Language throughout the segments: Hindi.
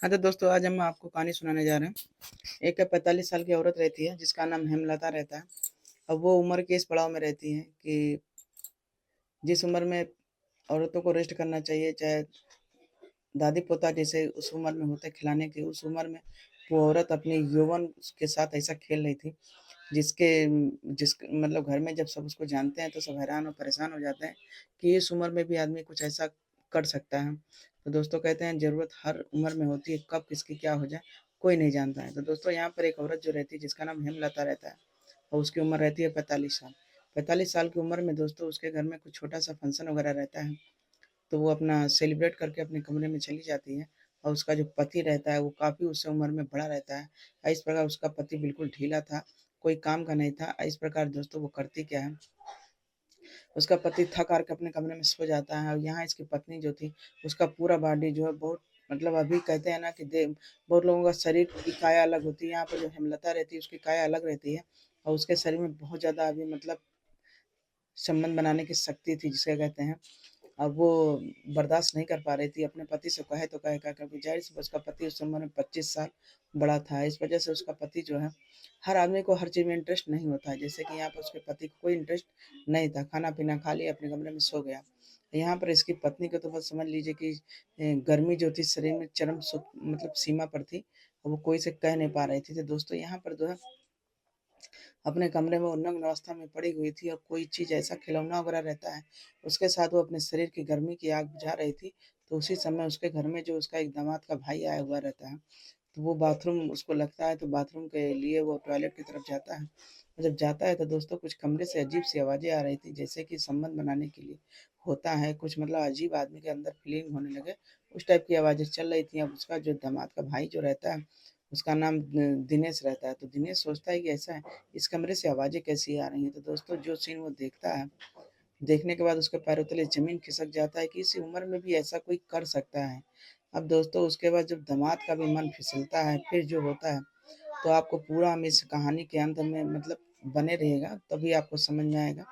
हाँ, तो दोस्तों आज हम आपको कहानी सुनाने जा रहे हैं। एक 45 साल की औरत रहती है जिसका नाम हेमलता रहता है। अब वो उम्र के इस पड़ाव में रहती है कि जिस उम्र में औरतों को रेस्ट करना चाहिए, चाहे दादी-पोता जैसे उस उम्र में होते खिलाने की, उस उम्र में वो औरत अपने यौवन के साथ ऐसा खेल रही थी, जिसके जिस मतलब घर में जब सब उसको जानते हैं तो सब हैरान और परेशान हो जाते हैं कि इस उम्र में भी आदमी कुछ ऐसा कर सकता है। तो दोस्तों कहते हैं ज़रूरत हर उम्र में होती है, कब किसकी क्या हो जाए कोई नहीं जानता है। तो दोस्तों यहाँ पर एक औरत जो रहती है जिसका नाम हेमलता रहता है और उसकी उम्र रहती है 45 साल। 45 साल की उम्र में दोस्तों उसके घर में कुछ छोटा-सा फंक्शन वगैरह रहता है, तो वो अपना सेलिब्रेट करके अपने कमरे में चली जाती है और उसका जो पति रहता है वो काफ़ी उससे उम्र में बड़ा रहता है। इस प्रकार उसका पति बिल्कुल ढीला था, कोई काम का नहीं था। इस प्रकार दोस्तों वो करती क्या है, उसका पति थक हार के अपने कमरे में सो जाता है और यहाँ इसकी पत्नी जो थी उसका पूरा बॉडी जो है बहुत मतलब अभी कहते हैं ना कि बहुत लोगों का शरीर की काया अलग होती है, यहाँ पर जो हेमलता रहती है उसकी काया अलग रहती है और उसके शरीर में बहुत ज़्यादा अभी मतलब संबंध बनाने की शक्ति थी जिसे कहते हैं। अब वो बर्दाश्त नहीं कर पा रही थी, अपने पति से कहे तो कहे क्या, क्योंकि ज़ाहिर-सी बात उसका पति उस उम्र में 25 साल बड़ा था। इस वजह से उसका पति जो है, हर आदमी को हर चीज़ में इंटरेस्ट नहीं होता है। जैसे कि यहाँ पर उसके पति को कोई इंटरेस्ट नहीं था, खाना-पीना खा लिया, अपने कमरे में सो गया। यहाँ पर इसकी पत्नी को तो बस समझ लीजिए कि गर्मी जो थी शरीर में चरम मतलब सीमा पर थी और वो कोई से कह नहीं पा रही थी। तो दोस्तों यहाँ पर जो है अपने कमरे में वो नग्न अवस्था में पड़ी हुई थी और कोई चीज़ ऐसा खिलौना वगैरह रहता है, उसके साथ वो अपने शरीर की गर्मी की आग बुझा रही थी। तो उसी समय उसके घर में जो उसका एक दामाद का भाई आया हुआ रहता है, तो वो बाथरूम उसको लगता है तो बाथरूम के लिए वो टॉयलेट की तरफ जाता है। और जब जाता है तो दोस्तों कुछ कमरे से अजीब-सी आवाज़ें आ रही थी, जैसे कि संबंध बनाने के लिए होता है, कुछ मतलब अजीब आदमी के अंदर फीलिंग होने लगे, उस टाइप की आवाज़ें चल रही थी। अब उसका जो दामाद का भाई जो रहता है, उसका नाम दिनेश रहता है, तो दिनेश सोचता है कि ऐसा है, इस कमरे से आवाज़ें कैसी आ रही हैं? तो दोस्तों जो सीन वो देखता है, देखने के बाद उसके पैरों तले ज़मीन खिसक जाता है कि इस उम्र में भी ऐसा कोई कर सकता है। अब दोस्तों उसके बाद जब दामाद का भी मन फिसलता है, फिर जो होता है, तो आपको पूरा हम इस कहानी के अंत में मतलब बने रहिएगा, तभी आपको समझ में आएगा।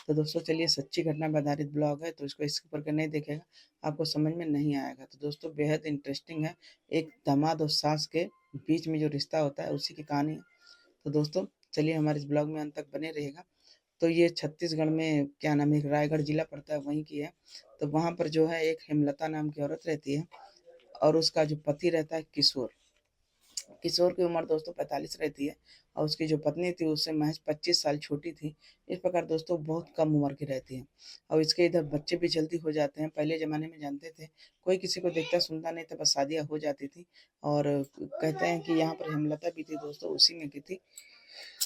तो दोस्तों चलिए सच्ची घटना पे आधारित ब्लॉग है, तो इसको स्किप करके नहीं देखिएगा, आपको समझ में नहीं आएगा। तो दोस्तों बेहद इंटरेस्टिंग है, एक दामाद और सास के बीच में जो रिश्ता होता है, उसी की कहानी है। तो दोस्तों चलिए हमारे इस ब्लॉग में अंत तक बने रहिएगा। तो ये छत्तीसगढ़ में क्या नाम है, एक रायगढ़ जिला पड़ता है, वहीं की है। तो वहाँ पर जो है एक हेमलता नाम की औरत रहती है और उसका जो पति रहता है किशोर। किशोर की उम्र दोस्तों 45 रहती है और उसकी जो पत्नी थी उससे महज़ 25 साल छोटी थी। इस प्रकार दोस्तों बहुत कम उम्र की रहती है और इसके इधर बच्चे भी जल्दी हो जाते हैं। पहले ज़माने में जानते थे, कोई किसी को देखता सुनता नहीं था, बस शादियाँ हो जाती थी और कहते हैं कि यहाँ पर हेमलता भी थी दोस्तों, उसी में की थी।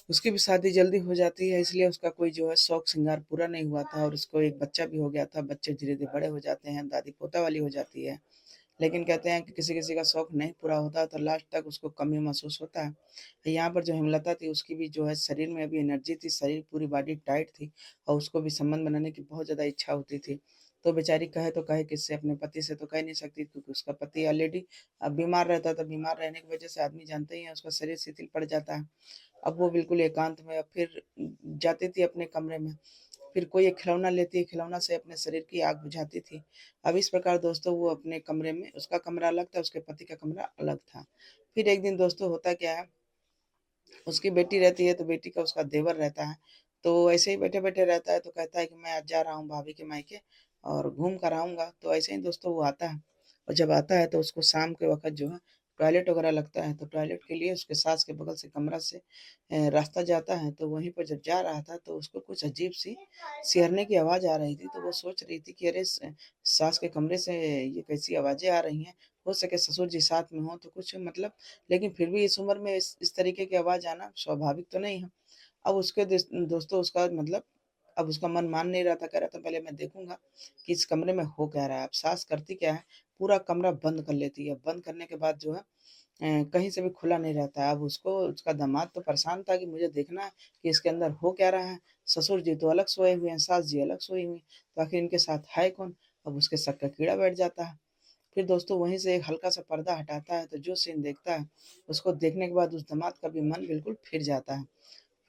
उसकी भी शादी जल्दी हो जाती है, इसलिए उसका कोई जो है शौक श्रृंगार पूरा नहीं हुआ था और उसको एक बच्चा भी हो गया था। बच्चे धीरे-धीरे बड़े हो जाते हैं, दादी-पोता वाली हो जाती है। लेकिन कहते हैं कि किसी-किसी का शौक नहीं पूरा होता तो लास्ट तक उसको कमी महसूस होता है। यहाँ पर जो हेमलता थी उसकी भी जो है शरीर में अभी एनर्जी थी, शरीर पूरी बॉडी टाइट थी और उसको भी संबंध बनाने की बहुत ज़्यादा इच्छा होती थी। तो बेचारी कहे तो कहे किससे, अपने पति से तो कह नहीं सकती क्योंकि उसका पति ऑलरेडी बीमार रहता था। बीमार रहने की वजह से आदमी जानते ही हैं उसका शरीर शिथिल पड़ जाता है। अब वो बिल्कुल एकांत में फिर जाती थी अपने कमरे में, फिर कोई एक खिलौना लेती, खिलौना से अपने शरीर की आग बुझाती थी। अब इस प्रकार दोस्तों वो अपने कमरे में, उसका कमरा अलग था, उसके पति का कमरा अलग था। फिर एक दिन दोस्तों होता क्या है, उसकी बेटी रहती है तो बेटी का उसका देवर रहता है, तो ऐसे ही बैठे-बैठे रहता है तो कहता है कि मैं आज जा रहा हूँ भाभी के मायके और घूम कर आऊँगा। तो ऐसे ही दोस्तों वो आता है और जब आता है तो उसको शाम के वक़्त जो है टॉयलेट वग़ैरह लगता है, तो टॉयलेट के लिए उसके सास के बगल से कमरा से रास्ता जाता है, तो वहीं पर जब जा रहा था तो उसको कुछ अजीब-सी सिहरने की आवाज़ आ रही थी, तो वो सोच रही थी कि अरे सास के कमरे से ये कैसी आवाज़ें आ रही हैं? हो सके ससुर जी साथ में हों तो कुछ मतलब, लेकिन फिर भी इस उम्र में इस तरीके की आवाज़ आना स्वाभाविक तो नहीं है। अब उसके दोस्तों उसका मतलब अब उसका मन मान नहीं रहा था, कह रहा था पहले मैं देखूँगा कि इस कमरे में हो क्या रहा है। अब सास करती क्या है, पूरा कमरा बंद कर लेती है। बंद करने के बाद जो है कहीं से भी खुला नहीं रहता है। अब उसको उसका दामाद तो परेशान था कि मुझे देखना है कि इसके अंदर हो क्या रहा है। ससुर जी तो अलग सोए हुए हैं, सास जी अलग सोई हुई हैं, तो आखिर इनके साथ है कौन? अब उसके शक का कीड़ा बैठ जाता है। फिर दोस्तों वहीं से एक हल्का-सा पर्दा हटाता है, तो जो सीन देखता है, उसको देखने के बाद उस दामाद का भी मन बिल्कुल फिर जाता है।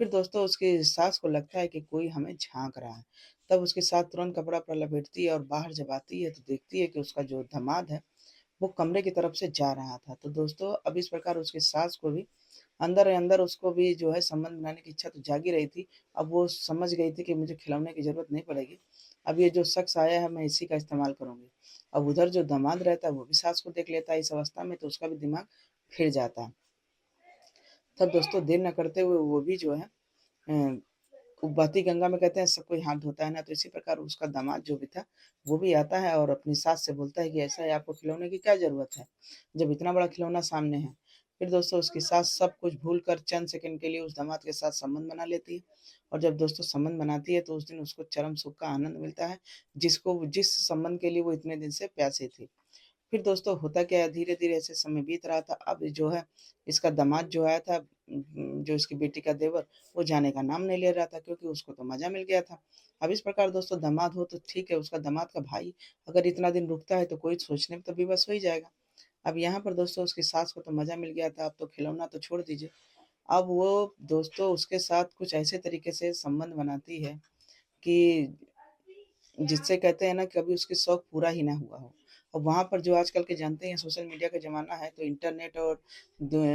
फिर दोस्तों उसकी सास को लगता है कि कोई हमें झाँक रहा है। तब उसकी सास तुरंत कपड़ा-वपड़ा लपेटती है और बाहर जब आती है तो देखती है कि उसका जो दामाद है, वो कमरे की तरफ से जा रहा था। तो दोस्तों अब इस प्रकार उसकी सास को भी अंदर ही अंदर उसको भी जो है संबंध बनाने की इच्छा तो जागी रही थी। अब वो समझ गई थी कि मुझे खिलौने की ज़रूरत नहीं पड़ेगी। अब ये जो शख्स आया है मैं इसी का इस्तेमाल करूँगी। अब उधर जो दामाद रहता है वो भी सास को देख लेता है इस अवस्था में, तो उसका भी दिमाग फिर जाता है। तब दोस्तों देर न करते हुए वो भी जो है बहती गंगा में कहते हैं सब कोई हाथ धोता है ना, तो इसी प्रकार उसका दामाद जो भी था, वो भी आता है और अपनी सास से बोलता है कि ऐसा है आपको खिलौने की क्या ज़रूरत है, जब इतना बड़ा खिलौना सामने है। फिर दोस्तों उसकी सास सब कुछ भूलकर चंद सेकंड के लिए उस दामाद के साथ संबंध बना लेती है और जब दोस्तों संबंध बनाती है तो उस दिन उसको चरम सुख का आनंद मिलता है, जिस संबंध के लिए वो इतने दिन से प्यासी थी। फिर दोस्तों होता क्या है धीरे-धीरे ऐसे समय बीत रहा था। अब जो है इसका दामाद जो आया था जो इसकी बेटी का देवर वो जाने का नाम नहीं ले रहा था क्योंकि उसको तो मज़ा मिल गया था। अब इस प्रकार दोस्तों दामाद हो तो ठीक है, उसका दामाद का भाई अगर इतना दिन रुकता है तो कोई सोचने में तो विवश हो ही जाएगा। अब यहाँ पर दोस्तों उसकी सास को तो मज़ा मिल गया था, अब तो खिलौना तो छोड़ दीजिए। अब वो दोस्तों उसके साथ कुछ ऐसे तरीके से संबंध बनाती है कि जिससे कहते हैं ना कभी उसके शौक पूरा ही ना हुआ हो। और वहाँ पर जो आजकल के जानते हैं सोशल मीडिया का ज़माना है तो इंटरनेट और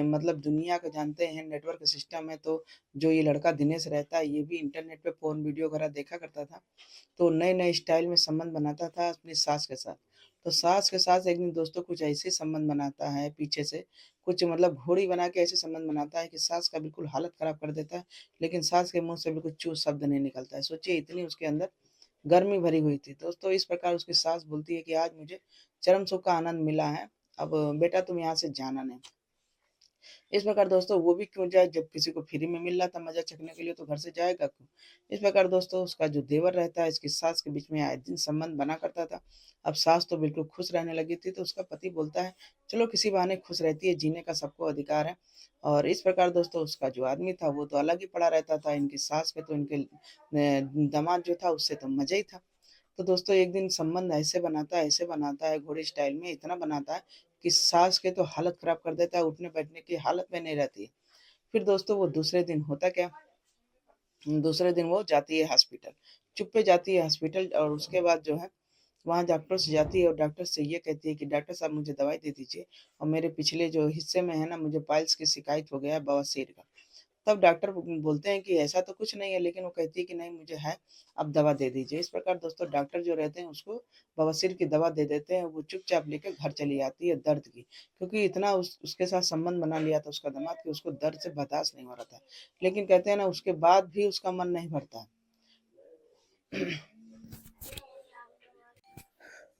मतलब दुनिया का जानते हैं नेटवर्क सिस्टम है, तो जो ये लड़का दिनेश रहता है ये भी इंटरनेट पे फ़ोन वीडियो वगैरह देखा करता था। तो नए-नए स्टाइल में संबंध बनाता था अपनी सास के साथ। तो सास के साथ एक दिन दोस्तों कुछ ऐसे संबंध बनाता है पीछे से, कुछ मतलब घोड़ी बना के ऐसे संबंध बनाता है कि सास का बिल्कुल हालत ख़राब कर देता है, लेकिन सास के मुँह से बिल्कुल चूँ शब्द नहीं निकलता है। सोचिए इतनी उसके अंदर गर्मी भरी हुई थी। दोस्तों इस प्रकार उसकी सास बोलती है कि आज मुझे चरम सुख का आनंद मिला है, अब बेटा तुम यहाँ से जाना नहीं। इस प्रकार दोस्तों वो भी क्यों जाए जब किसी को फ्री में मिल रहा था मज़ा चखने के लिए तो घर से जाएगा क्यों? इस प्रकार दोस्तों उसका जो देवर रहता है इसकी सास के बीच में आए दिन संबंध बना करता था। अब सास तो बिल्कुल खुश रहने लगी थी तो उसका पति बोलता है चलो किसी बहाने खुश रहती है, जीने का सबको अधिकार है। और इस प्रकार दोस्तों उसका जो आदमी था वो तो अलग ही पड़ा रहता था, इनकी सास के तो इनके दामाद जो था उससे तो मज़ा ही था। तो दोस्तों एक दिन संबंध ऐसे बनाता है घोड़े स्टाइल में, इतना बनाता है कि सास के तो हालत खराब कर देता है, उठने-बैठने की हालत में नहीं रहती है। फिर दोस्तों वो दूसरे दिन होता क्या, दूसरे दिन वो जाती है हॉस्पिटल, चुपके जाती है हॉस्पिटल और उसके बाद जो है वहाँ डॉक्टर से जाती है और डॉक्टर से ये कहती है कि डॉक्टर साहब मुझे दवाई दे दीजिए और मेरे पिछले जो हिस्से में है ना मुझे पाइल्स की शिकायत हो गया है बवासीर का। तब डॉक्टर बोलते हैं कि ऐसा तो कुछ नहीं है, लेकिन वो कहती है कि नहीं मुझे है, आप दवा दे दीजिए। इस प्रकार दोस्तों डॉक्टर जो रहते हैं उसको बवासीर की दवा दे देते हैं, वो चुपचाप लेके घर चली आती है दर्द की, क्योंकि इतना उसके साथ संबंध बना लिया था उसका दामाद कि उसको दर्द से बर्दाश्त नहीं हो रहा था। लेकिन कहते हैं ना उसके बाद भी उसका मन नहीं भरता।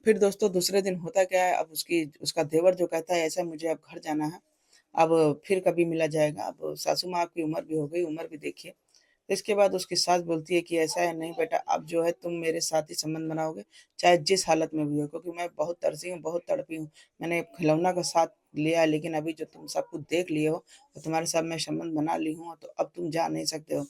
फिर दोस्तों दूसरे दिन होता क्या है, अब उसका देवर जो कहता है ऐसा मुझे अब घर जाना है, अब फिर कभी मिला जाएगा, अब सासू माँ आपकी उम्र भी हो गई, उम्र भी देखिए। तो इसके बाद उसकी सास बोलती है कि ऐसा है नहीं बेटा अब जो है तुम मेरे साथ ही संबंध बनाओगे, चाहे जिस हालत में भी हो, क्योंकि मैं बहुत तरसी हूँ, बहुत तड़पी हूँ। मैंने खिलौना का साथ लिया है लेकिन अभी जो तुम सब कुछ देख लिए हो और तुम्हारे साथ मैं संबंध बना ली हूँ, तो अब तुम जा नहीं सकते हो।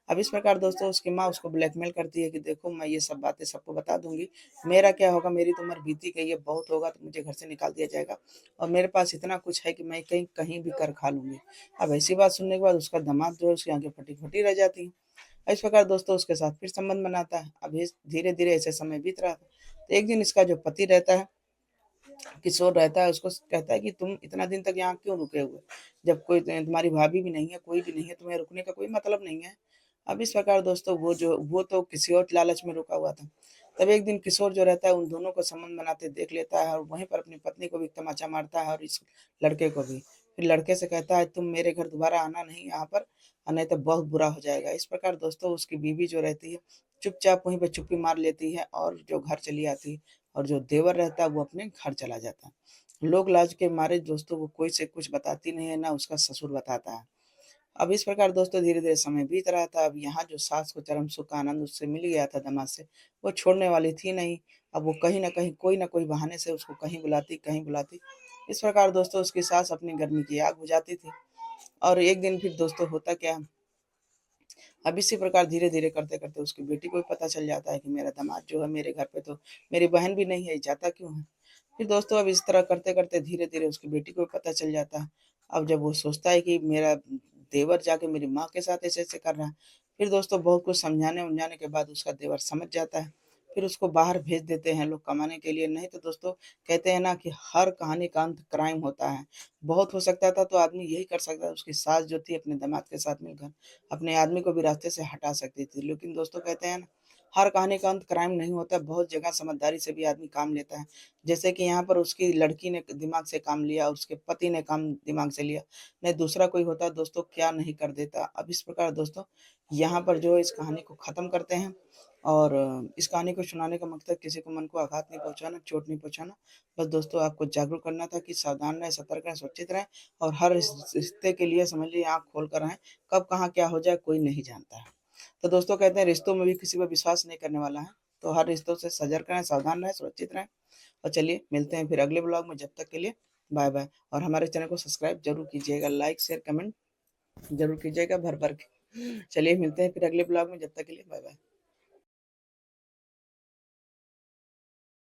अब इस प्रकार दोस्तों उसकी माँ उसको ब्लैकमेल करती है कि देखो मैं ये सब बातें सबको बता दूँगी, मेरा क्या होगा, मेरी तो उम्र बीत ही गई है, बहुत होगा तो मुझे घर से निकाल दिया जाएगा और मेरे पास इतना कुछ है कि मैं कहीं कहीं भी कर खा लूँगी। अब ऐसी बात सुनने के बाद उसका दामाद जो है उसकी आँखें फटी-फटी रह जाती हैं। इस प्रकार दोस्तों उसके साथ फिर संबंध बनाता है। अब इस धीरे-धीरे ऐसे समय बीत रहा था। तो एक दिन इसका जो पति रहता है, किशोर रहता है, उसको कहता है कि तुम इतना दिन तक यहाँ क्यों रुके हुए? जब कोई तुम्हारी भाभी भी नहीं है, कोई भी नहीं है, तुम्हें रुकने का कोई मतलब नहीं है। अब इस प्रकार दोस्तों वो तो किसी और लालच में रुका हुआ था। तब एक दिन किशोर जो रहता है उन दोनों को संबंध बनाते देख लेता है और वहीं पर अपनी पत्नी को भी तमाचा मारता है और इस लड़के को भी। फिर लड़के से कहता है तुम मेरे घर दोबारा आना नहीं यहाँ पर, नहीं तो बहुत बुरा हो जाएगा। इस प्रकार दोस्तों उसकी बीवी जो रहती है, चुपचाप वहीं पे चुप्पी मार लेती है और जो घर चली आती है और जो देवर रहता है वो अपने घर चला जाता है। लोग लाज के मारे दोस्तों वो कोई से कुछ बताती नहीं है, ना उसका ससुर बताता है। अब इस प्रकार दोस्तों धीरे-धीरे समय बीत रहा था। अब यहाँ जो सास को चरम सुख का आनंद उससे मिल गया था दामाद से, वो छोड़ने वाली थी नहीं। अब वो कहीं न कहीं कोई न कोई बहाने से उसको कहीं बुलाती, कहीं बुलाती। इस प्रकार दोस्तों उसकी सास अपनी गर्मी की आग बुझाती थी और एक दिन फिर दोस्तों होता क्या, अब इसी प्रकार धीरे-धीरे करते-करते उसकी बेटी को भी पता चल जाता है कि मेरा दामाद जो है मेरे घर पे तो मेरी बहन भी नहीं है, ये जाता क्यों है? फिर दोस्तों अब इस तरह करते-करते धीरे-धीरे उसकी बेटी को भी पता चल जाता है। अब जब वो सोचता है कि मेरा देवर जाके मेरी माँ के साथ ऐसे-ऐसे कर रहा है, फिर दोस्तों बहुत कुछ समझाने-वमझाने के बाद उसका देवर समझ जाता है। फिर उसको बाहर भेज देते हैं लोग कमाने के लिए। नहीं तो दोस्तों कहते हैं ना कि हर कहानी का अंत क्राइम होता है। बहुत हो सकता था तो आदमी यही कर सकता था, उसकी सास जो थी अपने दामाद के साथ मिलकर अपने आदमी को भी रास्ते से हटा सकती थी। लेकिन दोस्तों कहते हैं ना, हर कहानी का अंत क्राइम नहीं होता, बहुत जगह समझदारी से भी आदमी काम लेता है। जैसे कि यहाँ पर उसकी लड़की ने दिमाग से काम लिया, उसके पति ने काम दिमाग से लिया, नहीं दूसरा कोई होता दोस्तों क्या नहीं कर देता। अब इस प्रकार दोस्तों यहाँ पर जो इस कहानी को ख़त्म करते हैं। और इस कहानी को सुनाने का मकसद किसी को मन को आघात नहीं पहुँचाना, चोट नहीं पहुँचाना। बस दोस्तों आपको जागरूक करना था कि सावधान रहें, सतर्क रहें, सुरक्षित रहें और हर रिश्ते के लिए समझ लीजिए आँख खोल कर रहें। कब कहाँ क्या हो जाए कोई नहीं जानता है। तो दोस्तों कहते हैं रिश्तों में भी किसी पर विश्वास नहीं करने वाला है। तो हर रिश्तों से सजग रहें, सावधान रहें, सुरक्षित रहें। और चलिए मिलते हैं फिर अगले ब्लॉग में, जब तक के लिए बाय बाय। और हमारे चैनल को सब्सक्राइब जरूर कीजिएगा, लाइक शेयर कमेंट जरूर कीजिएगा भर भर के। चलिए मिलते हैं फिर अगले ब्लॉग में, जब तक के लिए बाय बाय।